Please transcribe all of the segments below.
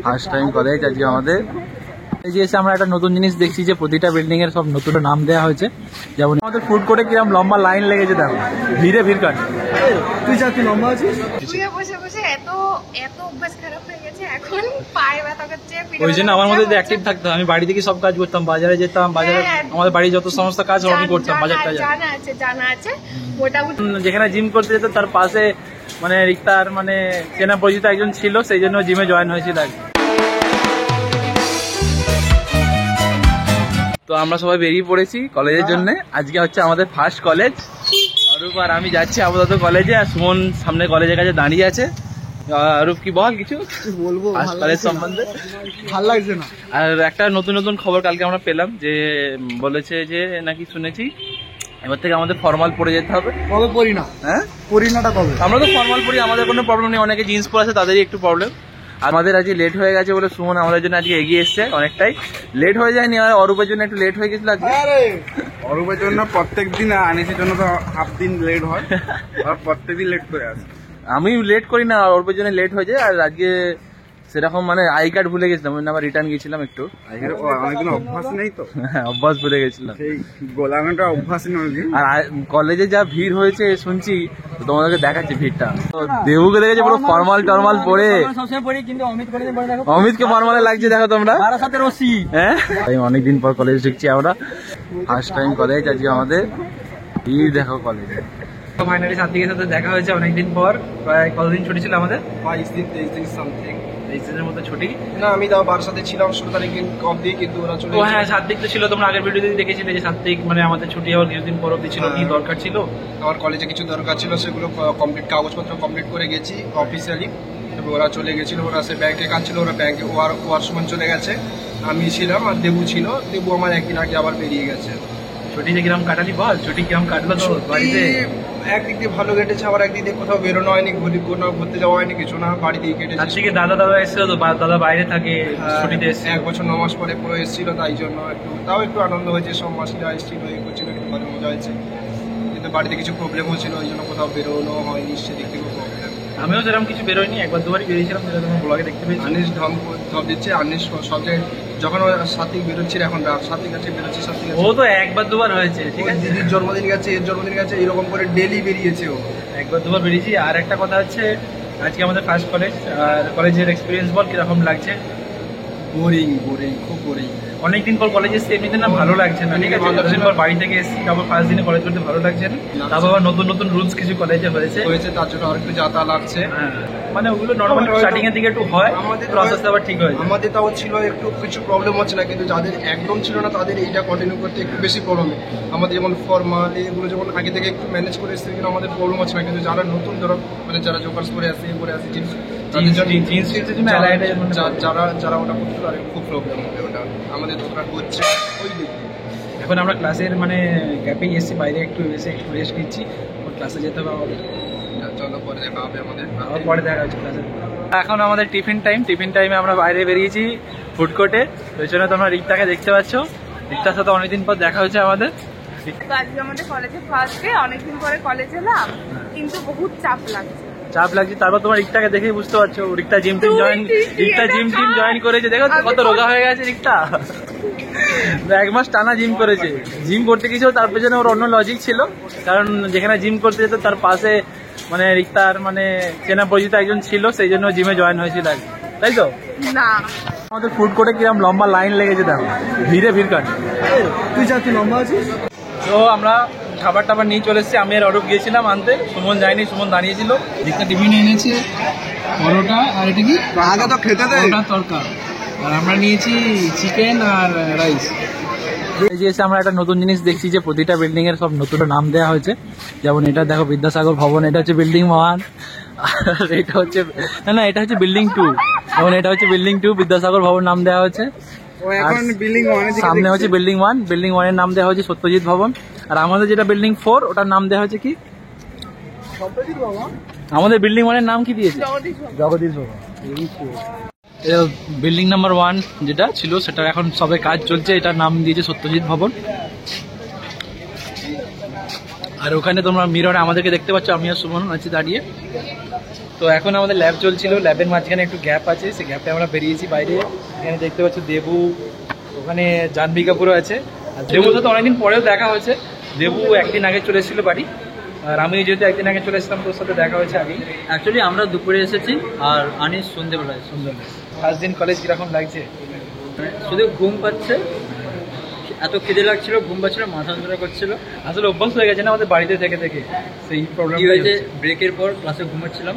First time college আজকে আমাদের। এই যে এসে আমরা একটা নতুন জিনিস দেখছি যে প্রতিটা বিল্ডিং এর সব নতুন নাম দেওয়া হয়েছে। যেমন আমাদের ফুড কোর্টে কিরকম লম্বা লাইন লেগেছে, দেখো ভিড়ে ভিড় কাট। তুই যা তুই লম্বা আছিস, বসে বসে এত এত অভ্যাস খারাপ হয়ে গেছে, এখন পায়ে ব্যথা করছে। ওই জন্য আমার মধ্যে অ্যাক্টিভ থাকতো। আমি বাড়ি থেকে সব কাজ করতাম, বাজারে যেতাম, বাজারে আমাদের বাড়ির যত সমস্ত কাজ আমি করতাম। বাজার টাজার জানা আছে মোটামুটি। যেখানে জিম করতে যেত তার পাশে মানে রিক্তার মানে চেনা পরিচিত একজন ছিল, সেই জন্য জিমে জয়েন হয়েছিল আর কি। তো আমরা সবাই বেরিয়ে পড়েছি কলেজের জন্য। আজকে হচ্ছে আমাদের ফার্স্ট কলেজ। অরূপ আর আমি যাচ্ছি আপাতত কলেজে, আর সুমন সামনে কলেজের কাছে দাঁড়িয়ে আছে। অরূপ কি বল কিছু বলবো কলেজ সম্বন্ধে? ভালো লাগছে না। আর একটা নতুন নতুন খবর কালকে আমরা পেলাম যে বলেছে যে নাকি শুনেছি এবার থেকে আমাদের ফর্মাল পরে যেতে হবে। কবে পড়ি না? হ্যাঁ পরিনাটা কবে? আমরা তো ফর্মাল পরি, আমাদের কোনো প্রবলেম নেই। অনেকে জিন্স পরে আছে, তাদেরই একটু প্রবলেম। আমাদের আজকে লেট হয়ে গেছে বলে সুমন আমাদের জন্য আজকে এগিয়ে এসছে অনেকটাই। লেট হয়ে যায়নি, আর অরূপের জন্য একটু লেট হয়ে গেছিল আজকে। অরূপের জন্য প্রত্যেক দিন, আনিসের জন্য তো হাফ দিন লেট হয়, আর প্রত্যেক দিন লেট করে আসে। আমি লেট করি না, অরূপের জন্য লেট হয়ে যায়। আর আজকে সেরকম মানে আই কার্ড ভুলে গেছিলাম, ওই আবার রিটার্ন গেছিলাম একটু। অনেকদিন অভ্যাস নেই তো, হ্যাঁ অভ্যাস ভুলে গেছিলাম। সেই গোলামেটা অভ্যাস নেই। আর কলেজে যা ভিড় হয়েছে শুনছি, তোমাদেরকে দেখাচ্ছি ভিড়টা। দেবুকে দেখেছে পুরো ফর্মাল টর্মাল পরে। অমিতকে ফর্মালে লাগছে, দেখো তোমরা। হ্যাঁ অনেকদিন পর কলেজ ঢুকছি আমরা, ফার্স্ট টাইম কলেজ আজকে আমাদের। ভিড় দেখো কলেজে। ফাইনালি সাত্বিকের সাথে দেখা হয়েছে অনেকদিন পর। প্রায় কতদিন ছুটি ছিল আমাদের? 22 দিন 23 দিন সামথিং। 23 দিনের মতো ছুটি। না আমি তাও বার সাথে ছিলাম 16 তারিখ অবধি, কিন্তু ওরা চলে ও হ্যাঁ সাত্বিক তো ছিল, তোমরা আগের ভিডিওতে দেখেছিলে যে সাত্বিক মানে আমাদের ছুটি হওয়ার কিছুদিন পর অবধি ছিল। কি দরকার ছিল? আমার কলেজে কিছু দরকার ছিল, সেগুলো কমপ্লিট কাগজপত্র কমপ্লিট করে গেছি অফিসিয়ালি। তবে ওরা চলে গেছিল, ওরা সে ব্যাংকে কাজ ছিল, ওরা ব্যাংকে ওয়ার সময় চলে গেছে। আমি ছিলাম আর দেবু ছিল। দেবু আমার একদিন আগে আবার বেরিয়ে গেছে। ছুটিতে কিরকম কাটালি বল? ছুটি কিরকম কাটলো তো বাড়িতে? একদিক দিয়ে ভালো কেটেছে, আবার একদিক দিয়ে কোথাও বেরোনো হয়নি, ঘুরতে যাওয়া হয়নি, কিছু না, বাড়ি দিয়ে কেটেছে। তার থেকে দাদা এসেছিল তো, দাদা বাইরে থাকে, ছুটিতে এসেছে। 1 বছর 9 মাস পরে পুরো এসেছিল, তাই জন্য একটু আনন্দ হয়েছে। সব মাসিরা এসেছিল, এই করছিল, একটু ভালো মজা হয়েছে। কিন্তু বাড়িতে কিছু প্রবলেম হচ্ছিল, ওই জন্য কোথাও বেরোনো হয়নি, সেদিক থেকে প্রবলেম। আমিও সেরকম কিছু বেরোয়নি, একবার দুবারই বেরিয়েছিলাম, যেটা তোমার ব্লগে দেখতে পেয়েছি। আনিস ধপ দিচ্ছে, আনিস সব জায়গায় যখন সাত্বিক বেরোচ্ছি, এখন সাত্বিক কাছে বেরোচ্ছি, সাত্বিক ও তো একবার দুবার হয়েছে, ঠিক আছে। দিদির জন্মদিন গেছে, এর জন্মদিন গেছে, এরকম করে ডেলি বেরিয়েছে ও। একবার দুবার বেরিয়েছি। আর একটা কথা হচ্ছে আজকে আমাদের ফার্স্ট কলেজ, আর কলেজের এক্সপিরিয়েন্স বল কিরকম লাগছে? বোরিং, খুব বোরিং। অনেকদিন পর কলেজে এসছি, এমনিতে না ভালো লাগছে না, ঠিক আছে। যতদিন পর বাড়ি থেকে এসছি, তারপর ফার্স্ট দিনে কলেজ করতে ভালো লাগছে না। তারপর আবার নতুন নতুন রুলস কিছু কলেজে হয়েছে, তার জন্য আর একটু যাতা লাগছে। মানে ওগুলো নর্মাল স্টার্টিং এর দিকে একটু হয়, প্রসেস আবার ঠিক হয়। আমাদের তাও ছিল, একটু কিছু প্রবলেম হচ্ছে না, কিন্তু যাদের একদম ছিল না তাদের এইটা কন্টিনিউ করতে একটু বেশি প্রবলেম। আমাদের যেমন ফর্মাল এগুলো যেমন আগে থেকে একটু ম্যানেজ করে এসেছে, কিন্তু আমাদের প্রবলেম হচ্ছে না। কিন্তু যারা নতুন ধরো মানে যারা জোকার্স করে আসে, জিন্স যারা ওটা করতে পারে, খুব প্রবলেম হবে ওটা। আমাদের দোকান হচ্ছে ওই দিক। এখন আমরা ক্লাসের মানে গ্যাপেই এসেছি, বাইরে একটু এসে একটু রেস্ট নিচ্ছি, ক্লাসে যেতে হবে আমাদের। চলো পরে দেখা হবে আমাদের, পরে দেখা হচ্ছে ক্লাসে। এখন আমাদের টিফিন টাইমে আমরা বাইরে বেরিয়েছি ফুড কোর্টে। ওই জন্য তোমরা রিক্তাকে দেখতে পাচ্ছ। রিক্তার সাথে অনেকদিন পর দেখা হয়েছে আমাদের। আজকে আমাদের কলেজে ফার্স্ট ডে, অনেকদিন পরে কলেজ এলাম, কিন্তু বহুত চাপ লাগছে। তারপর তোমার রিক্তাকে দেখেই বুঝতে পারছো, রিক্তা জিম টিম জয়েন করেছে। দেখো কত রোগা হয়ে গেছে রিক্তা। 1 মাস টানা জিম করেছে। জিম করতে গেছিল, তার পেছনে ওর অন্য লজিক ছিল। কারণ যেখানে জিম করতে যেত তার পাশে মানে রিক্তার মানে চেনা পরিচিত একজন ছিল, সেই জন্য জিমে জয়েন হয়েছিল আর কি, তাই তো? না আমাদের ফুড কোর্টে কিরকম লম্বা লাইন লেগেছে, দেখো ভিড়ে ভিড় কাট। তুই যা তুই লম্বা আছিস। তো আমরা খাবার টাবার নিয়ে চলে এসেছি। আমি আর অরূপ গিয়েছিলাম আনতে, সুমন যায়নি, সুমন দাঁড়িয়েছিল। রিক্তা টিফিন এনেছে পরোটা, আর এটা কি আগে তো খেতে দে, তরকা। আর আমরা নিয়েছি চিকেন আর রাইস। এই যে এসে আমরা একটা নতুন জিনিস দেখছি যে প্রতিটা বিল্ডিং এর সব নতুন নাম দেওয়া হয়েছে। যেমন এটা দেখো বিদ্যাসাগর ভবন, এটা হচ্ছে বিল্ডিং 1, আর এটা হচ্ছে না এটা হচ্ছে বিল্ডিং 2। যেমন এটা হচ্ছে বিল্ডিং 2, বিদ্যাসাগর ভবন নাম দেওয়া হয়েছে। সামনে হচ্ছে বিল্ডিং 1, বিল্ডিং 1 এর নাম দেওয়া হয়েছে সত্যজিৎ ভবন। আর আমাদের যেটা বিল্ডিং 4, ওটার নাম দেওয়া হয়েছে কি? আমাদের বিল্ডিং 1 এর নাম কি দিয়েছে? জগদীশ ভবন। বিল্ডিং নাম্বার 1 যেটা ছিল সেটা এখন সবে কাজ চলছে, এটার নাম দিয়েছে সত্যজিৎ ভবন। আর ওখানে তোমরা মিররে আমাদেরকে দেখতে পাচ্ছ, আমি আর সুমন আছি দাঁড়িয়ে। তো এখন আমাদের ল্যাব চলছিল, ল্যাবের মাঝখানে একটু গ্যাপ আছে, সেই গ্যাপে আমরা বেরিয়েছি বাইরে। এখানে দেখতে পাচ্ছ দেবু, ওখানে জাহ্নবী কাপুরও আছে। আর দেবুর সাথে অনেকদিন পরেও দেখা হয়েছে। দেবু একদিন আগে চলে এসেছিল বাড়ি, আর আমি যেহেতু একদিন আগে চলে এসেছিলাম, তোর সাথে দেখা হয়েছে আগেই। অ্যাকচুয়ালি আমরা দুপুরে এসেছি আর আনিস সন্ধ্যেবেলায়। সুন্দর। ফার্স্ট দিন কলেজ কিরকম লাগছে? শুধু ঘুম পাচ্ছে, এত খিদে লাগছিল, ঘুম পাচ্ছিল, মাথা ধরা করছিল। আসলে অভ্যাস হয়ে গেছে না আমাদের বাড়িতে থেকে থেকে, সেই প্রবলেম কি হয়েছে, ব্রেকের পর ক্লাসে ঘুমাচ্ছিলাম,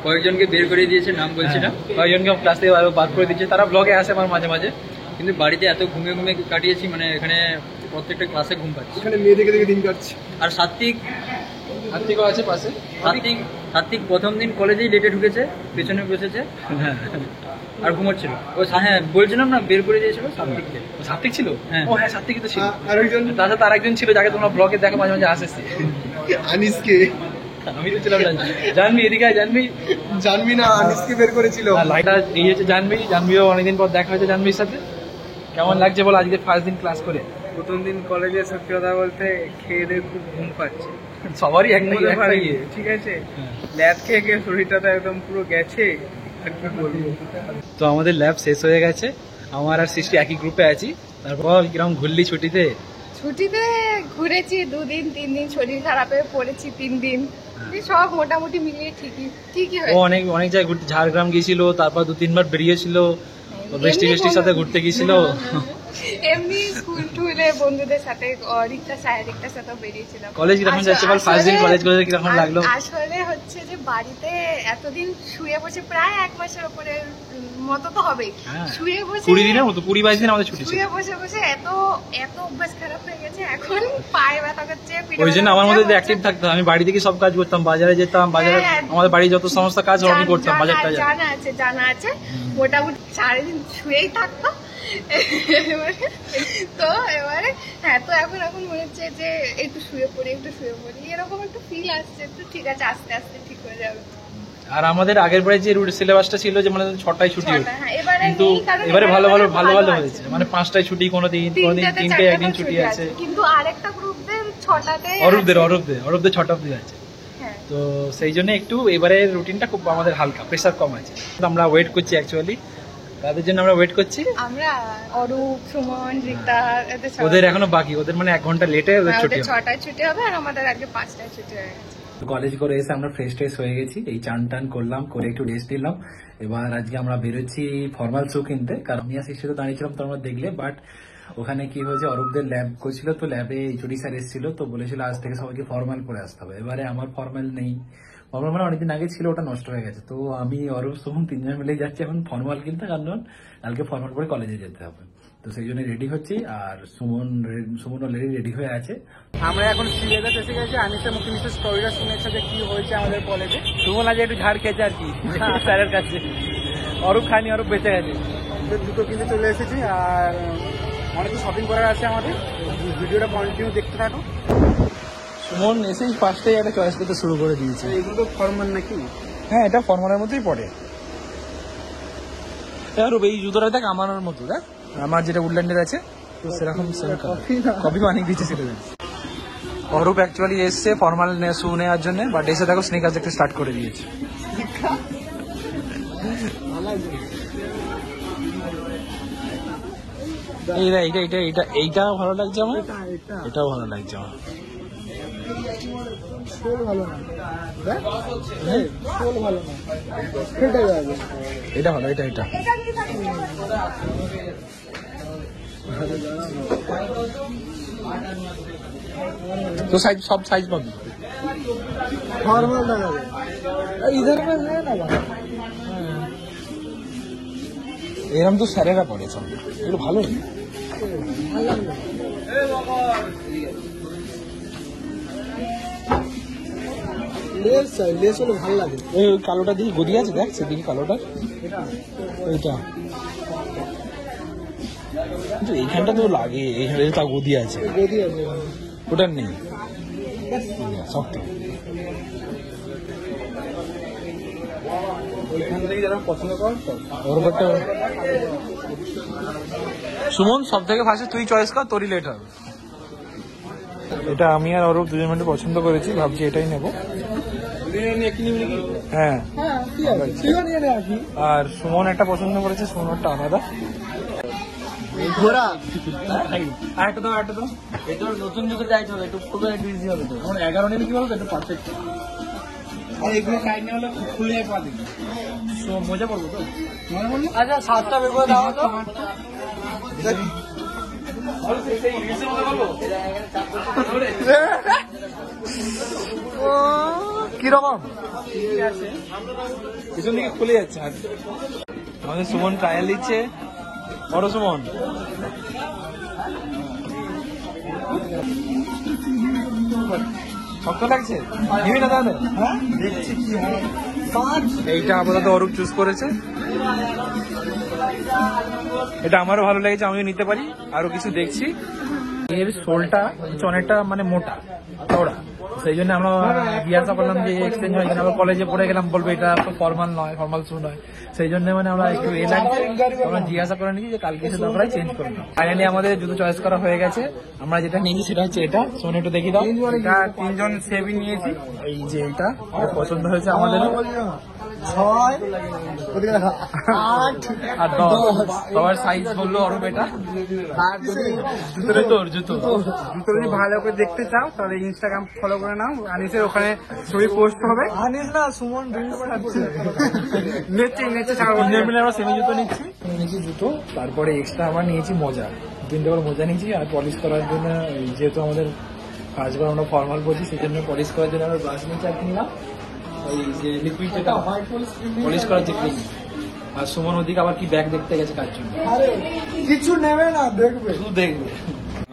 কয়েকজনকে বের করে দিয়েছে, নাম বলছি না, কয়েকজনকে ক্লাস থেকে বাদ করে দিচ্ছে, তারা ব্লগে আসে আমার মাঝে মাঝে। কিন্তু বাড়িতে এত ঘুমিয়ে ঘুমিয়ে কাটিয়েছি, মানে এখানে প্রত্যেকটা ক্লাসে ঘুম পাচ্ছি। এখানে মেয়ে দেখে দেখে দিন কাটছে। আর সাত্বিক আছে পাশে। সাত্বিক প্রথম দিন কলেজেই লেটে ঢুকেছে, পেছনে বসেছে আর ঘুমাচ্ছিল। ও হ্যাঁ বলছিলাম না, বের করে দিয়েছিল সাত্বিককে। সাত্বিক ছিল? হ্যাঁ। ও হ্যাঁ, সাত্বিক তো ছিল। আরেকজন তার সাথে আরেকজন ছিল যাকে তোমরা ব্লগে দেখো মাঝে মাঝে আসে। আনিসকে, আমি তো ছিলাম জাহ্নবী, এদিকে আয়, জাহ্নবী। জানবি না, আনিসকে বের করেছিল। লাইটটা এই হচ্ছে জাহ্নবীও অনেকদিন পর দেখা হয়েছে জাহ্নবীর সাথে। কেমন লাগছে বল আজকে ফার্স্ট দিন ক্লাস করে? প্রথম দিন কলেজে সত্যি কথা বলতে খেয়ে দিয়ে খুব ঘুম পাচ্ছে। সবারই একটাই ঠিক আছে, ল্যাব খেয়ে খেয়ে শরীরটা তো একদম পুরো গেছে, আর কি বলবো। তো আমাদের ল্যাব শেষ হয়ে গেছে, আমার আর সৃষ্টি একই গ্রুপে আছি। তারপর কিরকম ঘুরলি ছুটিতে? ছুটিতে ঘুরেছি 2 দিন 3 দিন, শরীর খারাপে পড়েছি 3 দিন, সব মোটামুটি মিলিয়ে ঠিকই ও হয়েছে। অনেক অনেক জায়গায় ঘুরতে, ঝাড়গ্রাম গিয়েছিল, তারপর 2-3 বার বেরিয়েছিল, বৃষ্টির সাথে ঘুরতে গিয়েছিল। এমনি স্কুল টুরে বন্ধুদের সাথে, রিক্তা সাহেরিকটার সাথে বেরিয়েছিলাম। কলেজ কিরকম যাচ্ছে বল? ফার্স্ট দিন কলেজ করে কিরকম লাগলো? আসলে হচ্ছে যে বাড়িতে এতদিন শুয়ে বসে, প্রায় 1 মাসের উপরে মতো তো হবেই শুয়ে বসে, 20 দিনের মতো, 20-22 দিন আমাদের ছুটি ছিল। শুয়ে বসে বসে এত অভ্যাস খারাপ হয়ে গেছে, এখন পায়ে ব্যথা করছে, ওই জন্য আমার মধ্যে অ্যাক্টিভ থাকতে হয়। আমি বাড়ি থেকে সব কাজ করতাম, বাজারে যেতাম, বাজারে আমাদের বাড়ির যত সমস্ত কাজ আমি করতাম, বাজারটা জানা আছে। মোটামুটি সারাদিন শুয়েই থাকতো। এবারে হ্যাঁ, তো এখন মনে হচ্ছে যে একটু শুয়ে পড়ি এরকম একটু ফিল আসছে। তো ঠিক আছে, আস্তে আস্তে ঠিক হয়ে যাবে। আর আমাদের আগের পরে যে সিলেবাসটা ছিল যে মানে 6টায় ছুটি হতো, এবারে কিন্তু এবারে ভালো হয়েছে, মানে 5টায় ছুটি, কোনোদিন 3টে, একদিন ছুটি আছে। কিন্তু আরেকটা গ্রুপদের 6টাতে, অরূপদের 6টা অবধি আছে। তো সেই জন্য একটু এবারে রুটিনটা খুব আমাদের হালকা, প্রেসার কম আছে। আমরা ওয়েট করছি অ্যাকচুয়ালি, তাদের জন্য আমরা ওয়েট করছি। আমরা অরূপ, সুমন, রিক্তা, ওদের এখনো বাকি, ওদের মানে 1 ঘন্টা লেটে ওদের ছুটি হবে। 6টায় ছুটি হবে, আর আমাদের আগে 5টায় ছুটি হয়ে গেছে। কলেজ করে এসে আমরা ফ্রেশ হয়ে গেছি, এই চান টান করলাম, করে একটু রেস্ট নিলাম। এবার আজকে আমরা বেরোচ্ছি ফর্মাল শু কিনতে, কারণ আমি আর সৃষ্টি তো দাঁড়িয়েছিলাম তোমরা দেখলে। বাট ওখানে কি হয়েছে, অরূপদের ল্যাব করছিল, তো ল্যাবে এইচওডি স্যার এসেছিল, তো বলেছিল আজ থেকে সবাইকে ফর্মাল করে আসতে হবে। এবারে আমার ফর্মাল নেই, ফর্মাল মানে অনেকদিন আগে ছিল, ওটা নষ্ট হয়ে গেছে। তো আমি অরূপ সুমন 3 জন মিলে যাচ্ছি এখন ফর্মাল কিনতে, কারণ কালকে ফর্মাল করে কলেজে যেতে হবে। তো সেই জন্য রেডি হচ্ছি, আর সুমন অলরেডি রেডি হয়ে আছে। আমরা এখন সিলেবাস এসে গেছি। আনিসের মুখে নিশ্চয় স্টোরিটা শুনেছে যে কি হয়েছে আমাদের কলেজে। সুমন আজ একটু ঝাড় খেয়েছে আর কি স্যারের কাছে। অরূপ খানি, অরূপ বেঁচে গেছে। দুটো কিনতে চলে এসেছি, আর অনেক শপিং করার আছে আমাদের। ভিডিওটা কন্টিনিউ দেখতে থাকো। সুমন এসেই ফার্স্টেই একটা চয়েস করতে শুরু করে দিয়েছে। এগুলো তো ফর্মাল নাকি? হ্যাঁ, এটা ফর্মালের মধ্যেই পড়ে। অরূপ এই জুতোটা দেখ আমার মতো, দেখ আমার যেটা উডল্যান্ডের আছে, তো সেরকম কপি বানিয়ে দিচ্ছে সেটা। অরূপ অ্যাকচুয়ালি এসছে ফর্মাল শু নেওয়ার জন্য, বাট এসে দেখো স্নিকার্স দেখতে স্টার্ট করে দিয়েছে। এইটাও ভালো লাগছে আমার, এটাও ভালো লাগছে আমার। এটা ভালো, এটা तो साइज सब साइज पाबी फॉर्मल लगा दे। इधर में है ना बाबा, এরকম তো স্যারেরা পড়ে সব, এগুলো ভালো লেস হলে ভালো লাগে। ওই কালোটা দিকে গদি আছে, দেখ সেদিকে কালোটা, ওইটা কিন্তু এইখানটা তো লাগে, এইখানে তা গদি আছে, ওটার নেই শক্ত। ওইখান থেকে যারা পছন্দ কর ওর ব্যাপারটা। সুমন সব থেকে ফার্স্টে তুই চয়েস কর, তোরই লেট হবে। এটা আমি আর অরূপ 2জন মিলে পছন্দ করেছি, ভাবছি এটাই নেবো। হ্যাঁ আর সুমন একটা পছন্দ করেছে, সুমনটা আলাদা। আরেকটা দাও, আরেকটা দাও। এটা নতুন যুগে যাইতে হবে, একটু খুব ইজি হবে তো। আমার 11 নিলে কি বলতো, একটু পারফেক্ট। আর এগুলো সাইড নিয়ে হলে খুলে পা দিবি, মজা পড়বো তো। আচ্ছা 7টা বের করে দাও তো। কিরকম পিছন দিকে খুলে যাচ্ছে। আমাদের সুমন ট্রায়াল দিচ্ছে, বড় সুমন। শক্ত লাগছে, নিবি না তাহলে? দেখছি কি হয়। এইটা আপাতত অরূপ চুজ করেছে, এটা আমারও ভালো লেগেছে, আমিও নিতে পারি। আরো কিছু দেখছি, এর সোলটা অনেকটা মানে মোটা চওড়া, সেই জন্য আমরা জিজ্ঞাসা করলাম যে এক্সচেঞ্জ হয় কিনা। আমরা কলেজে পড়ে গেলাম, বলবো এটা তো ফর্মাল নয়, ফর্মাল শু নয়, সেই জন্য মানে আমরা একটু লাগছে। আমরা জিজ্ঞাসা করে নিচ্ছি যে কালকে এসে দরকার চেঞ্জ করে দাও। ফাইনালি আমাদের জুতো চয়েস করা হয়ে গেছে। আমরা যেটা নিয়েছি সেটা হচ্ছে এটা, সোনে একটু দেখি দাও। এটা 3 জন সেভি নিয়েছি। এই যে এটা পছন্দ হয়েছে আমাদের, 6 আর 10 সবার সাইজ বললো অরূপ এটা। আর জুতোরে তোর জুতো যদি ভালো করে দেখতে চাও তাহলে ইনস্টাগ্রাম ফলো করে নাও, আনিসের ওখানে ছবি পোস্ট হবে। আনিস না, সুমন মিলে আমরা সেমি জুতো নিয়েছি জুতো। তারপরে এক্সট্রা আমরা নিয়েছি মোজা, 3টে করে মোজা নিয়েছি। আর পলিশ করার জন্য, যেহেতু আমাদের কাজবার আমরা ফর্মাল পড়ছি, সেই জন্য পলিশ করার জন্য আমরা ব্রাশ নিয়েছি আর কিনলাম ওই যে লিকুইড, যেটা পলিশ করার যে ক্রিম। আর সুমন ওদিকে আবার কি ব্যাগ দেখতে গেছে কার জন্য, কিছু নেবে না, দেখবে শুধু দেখবে।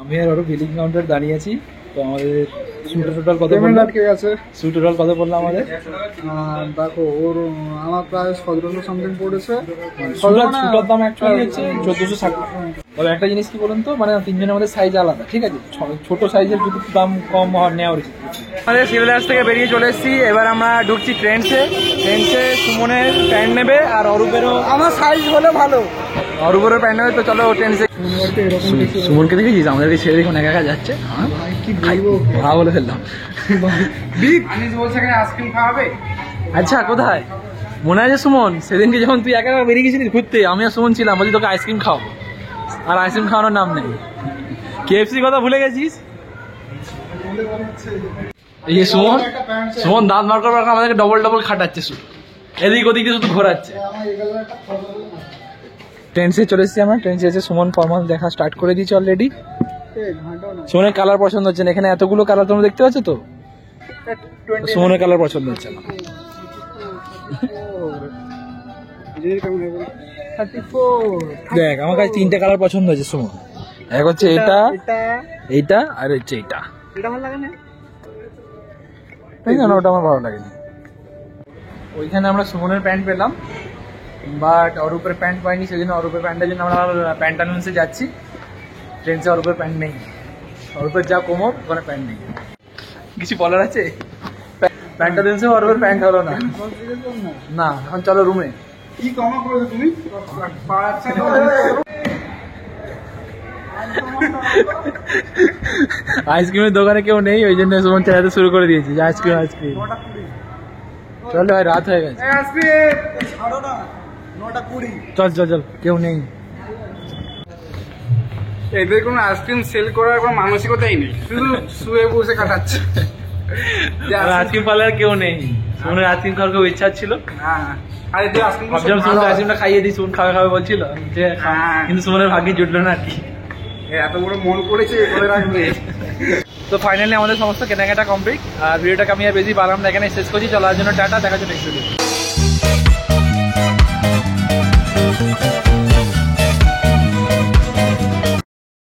আমি আর আরো বিলিং কাউন্টার দাঁড়িয়ে আছি। তো আমাদের টোটাল কত পড়লো আমাদের? দেখো ওর আমার প্রায় 1700 সামথিং পড়েছে। সুটার দাম অ্যাকচুয়ালি হচ্ছে 1460। তবে একটা জিনিস কি বলুন তো, মানে 3 জনের আমাদের সাইজ আলাদা, ঠিক আছে? ছোট সাইজের যদি দাম কম নেওয়া উচিত। আমাদের সিভিল আর্টস থেকে বেরিয়ে চলে এসেছি, এবার আমরা ঢুকছি ট্রেন্ডসে। সুমনের প্যান্ট নেবে আর অরূপেরও, আমার সাইজ হলে ভালো। অরূপেরও প্যান্ট নেবে। তো চলো ট্রেন্ডসে। সুমনকে দেখেছিস আমাদেরকে ছেড়ে দেখুন একা একা যাচ্ছে, কি বলবো, ভালো বলে ফেললাম। আনিস বলছে আইসক্রিম খাওয়াবে। আচ্ছা কোথায় মনে আছে সুমন, সেদিনকে যখন তুই একা একা বেরিয়ে গেছিলিস ঘুরতে, আমি আর সুমন ছিলাম, বলছি তোকে আইসক্রিম খাওয়াবো, আর আইসক্রিম খাওয়ানোর নাম নেই। KFC কথা ভুলে গেছিস? এই যে সুমন দাঁত মার করবার আমাদেরকে ডবল খাটাচ্ছে, শুধু এদিক ওদিকে শুধু ঘোরাচ্ছে। ট্রেন্ডসে চলে এসেছি আমরা। ট্রেন্ডসে এসে সুমন ফর্মাল দেখা স্টার্ট করে দিয়েছে অলরেডি। সুমনের কালার পছন্দ হচ্ছে না, এখানে এতগুলো কালার তোমরা দেখতে পাচ্ছ তো, সুমনের কালার পছন্দ হচ্ছে না। দেখ আমার কাছে 3টে কালার পছন্দ হয়েছে সুমন, এক হচ্ছে এটা, এইটা আর হচ্ছে এইটা। ওটা আমার ভালো লাগেনি। ওইখানে আমরা সুমনের প্যান্ট পেলাম, বাট অরূপের প্যান্ট পাইনি, সেজন্য অরূপের প্যান্টের জন্য আমরা প্যান্টালুন্সে যাচ্ছি। ট্রেন্ডসে অরূপের প্যান্ট নেই, অরূপের যা কোমর ওখানে প্যান্ট নেই। কিছু বলার আছে? প্যান্টালুন্সে অরূপের প্যান্ট হলো না, না এখন চলো রুমে। কি কমা করেছো তুমি? আইসক্রিমের দোকানে কেউ নেই, ওই জন্য সুমন চালাতে শুরু করে দিয়েছি যে আইসক্রিম। চলো ভাই, রাত হয়ে গেছে, চল কেউ নেই। এদের কোনো আইসক্রিম সেল করার কোনো মানসিকতাই নেই, শুধু শুয়ে বসে কাটাচ্ছে। আইসক্রিম পার্লার কেউ নেই, সুমনের আইসক্রিম খাওয়ার খুব ইচ্ছা ছিল। ভাবছিলাম সুমনকে আইসক্রিমটা খাইয়ে দিই, সুমন খাবে বলছিল, কিন্তু সুমনের ভাগ্যে জুটলো না আর কি। এত বড় মন করেছে করে রাখবে। তো ফাইনালি আমাদের সমস্ত কেনাকাটা কমপ্লিট। আর ভিডিওটাকে আমি আর বেশি বাড়ালাম না, এখানে শেষ করছি। চলার জন্য টাটা, দেখা হচ্ছে নেক্সট ভিডিও।